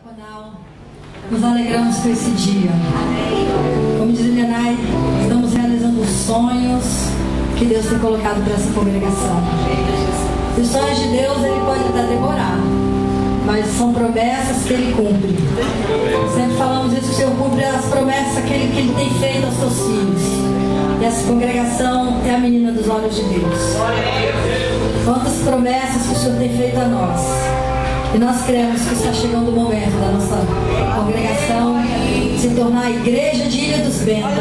diaconal, nos alegramos com esse dia. Como diz Elianai, estamos realizando os sonhos que Deus tem colocado para essa congregação. Os sonhos de Deus, Ele pode até demorar, mas são promessas que Ele cumpre. Sempre falamos isso, que o Senhor cumpre as promessas que Ele tem feito aos seus filhos. E essa congregação é a menina dos olhos de Deus. Quantas promessas que o Senhor tem feito a nós. E nós cremos que está chegando o momento da nossa congregação se tornar a igreja de Ilha dos Bentos.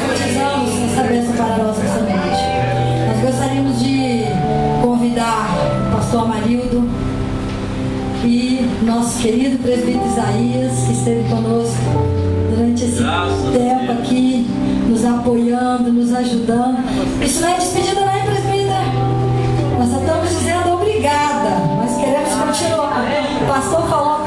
Precisamos essa bênção para nós essa noite. Nós gostaríamos de convidar o pastor Amarildo e nosso querido presbítero Isaías, que esteve conosco durante esse tempo aqui, nos apoiando, nos ajudando. Isso não é despedida, não é, presbítero? Nós só estamos dizendo obrigada, mas queremos continuar. O pastor falou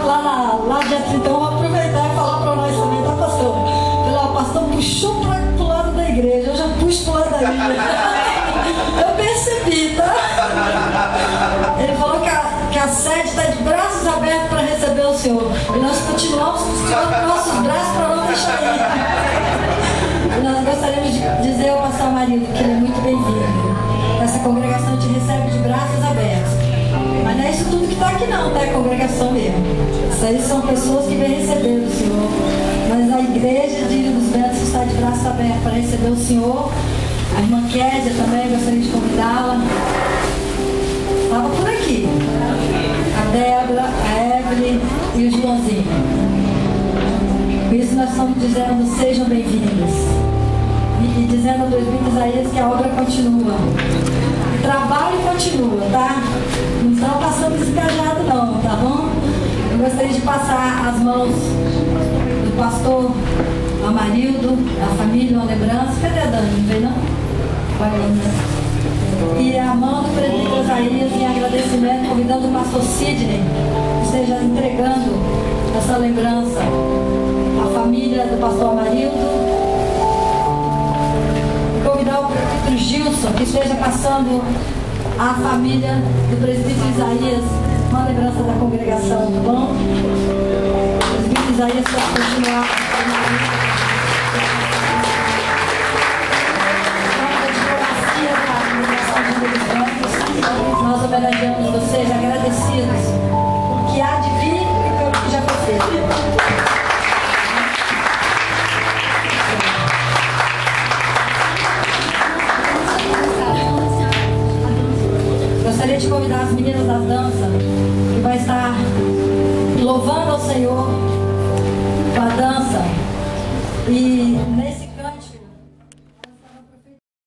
lá de aqui, então vamos aproveitar e falar para nós também, tá, pastor? O pastor puxou para o lado da igreja, eu já puxo para o lado da igreja. Eu percebi, tá? Ele falou que a sede está de braços abertos para receber o Senhor. E nós continuamos com nossos braços para não deixar ir. E nós gostaríamos de dizer ao pastor Marido que ele é muito bem-vindo. Essa congregação te recebe de braços abertos. Mas não é isso tudo que está aqui não, tá? É congregação mesmo. Isso aí são pessoas que vêm receber o Senhor. Mas a igreja de Ilha dos Bentos está de braços abertos para receber o Senhor. A irmã Kédia também, gostaria de convidá-la. Estava por aqui. A Débora, a Evelyn e o Joãozinho. Por isso nós estamos dizendo, sejam bem-vindos. E dizendo ao presbítero Isaías que a obra continua. O trabalho continua, tá? Não estão passando desengajado não, tá bom? Eu gostaria de passar as mãos do pastor Amarildo, da família, uma lembrança. Cadê a Dani? Não veio não? E a mão do presbítero Isaías em agradecimento, convidando o pastor Sidney, que esteja entregando essa lembrança à família do pastor Amarildo. Convidar o presbítero Gilson, que esteja passando à família do presbítero Isaías uma lembrança da congregação, tá bom? O presbítero Isaías para continuar. Nós homenageamos vocês, agradecidos por que há de vir e pelo que já foi feito. Gostaria de convidar as meninas da dança, que vai estar louvando ao Senhor com a dança. E nesse